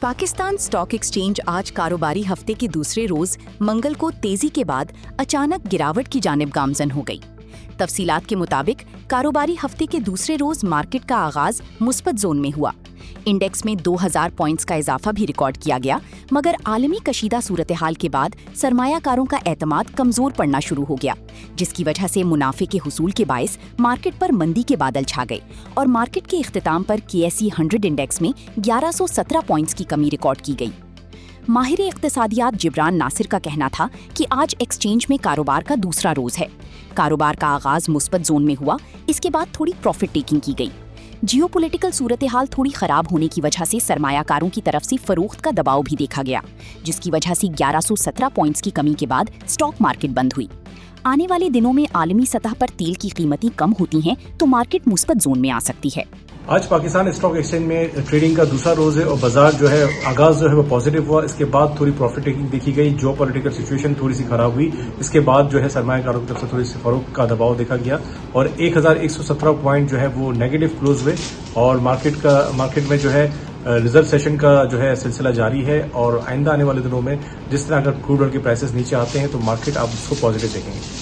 Pakistan stock exchange आज कारोबारी हफ्ते के दूसरे रोज मंगल को तेजी के बाद अचानक गिरावट की जानिब गामजन हो गई। तफसीलात के मुताबिक कारोबारी हफ्ते के दूसरे रोज मार्केट का आगाज मुस्बत जोन में हुआ। इंडेक्स में 2000 पॉइंट्स का इजाफा भी रिकॉर्ड किया गया, मगर आलमी कशीदा सूरत हाल के बाद सरमायाकारों का एतमाद कमजोर पड़ना शुरू हो गया, जिसकी वजह से मुनाफे के हुसूल के बायस मार्केट पर मंदी के बादल छा गए और मार्केट के इख्तिताम पर KSE 100 इंडेक्स में 1117 पॉइंट्स की कमी रिकॉर्ड की गई। माहिर इक्तिसादियात जिब्रान नासिर का कहना था कि आज एक्सचेंज में कारोबार का दूसरा रोज है। कारोबार का आगाज मुस्बत जोन में हुआ, इसके बाद थोड़ी प्रॉफिट टेकिंग की गई। जियोपॉलिटिकल सूरत हाल थोड़ी खराब होने की वजह से सरमायाकारों की तरफ से फरोख्त का दबाव भी देखा गया, जिसकी वजह से 1117 पॉइंट्स की कमी के बाद स्टॉक मार्केट बंद हुई। आने वाले दिनों में आलमी सतह पर तेल की कीमतें कम होती हैं तो मार्केट मुस्बत जोन में आ सकती है। आज पाकिस्तान स्टॉक एक्सचेंज में ट्रेडिंग का दूसरा रोज है और बाजार जो है आगाज जो है वो पॉजिटिव हुआ। इसके बाद थोड़ी प्रॉफिट टेकिंग देखी गई। जो पॉलिटिकल सिचुएशन थोड़ी सी खराब हुई, इसके बाद जो है सरमायाकारों की तरफ से थोड़ी सी फरोख्त का दबाव देखा गया और 1117 पॉइंट जो है वो नेगेटिव क्लोज हुए और मार्केट में जो है रिजर्व सेशन का जो है सिलसिला जारी है और आइंदा आने वाले दिनों में जिस तरह अगर क्रूड ऑयल के प्राइसेस नीचे आते हैं तो मार्केट आप उसको पॉजिटिव देखेंगे।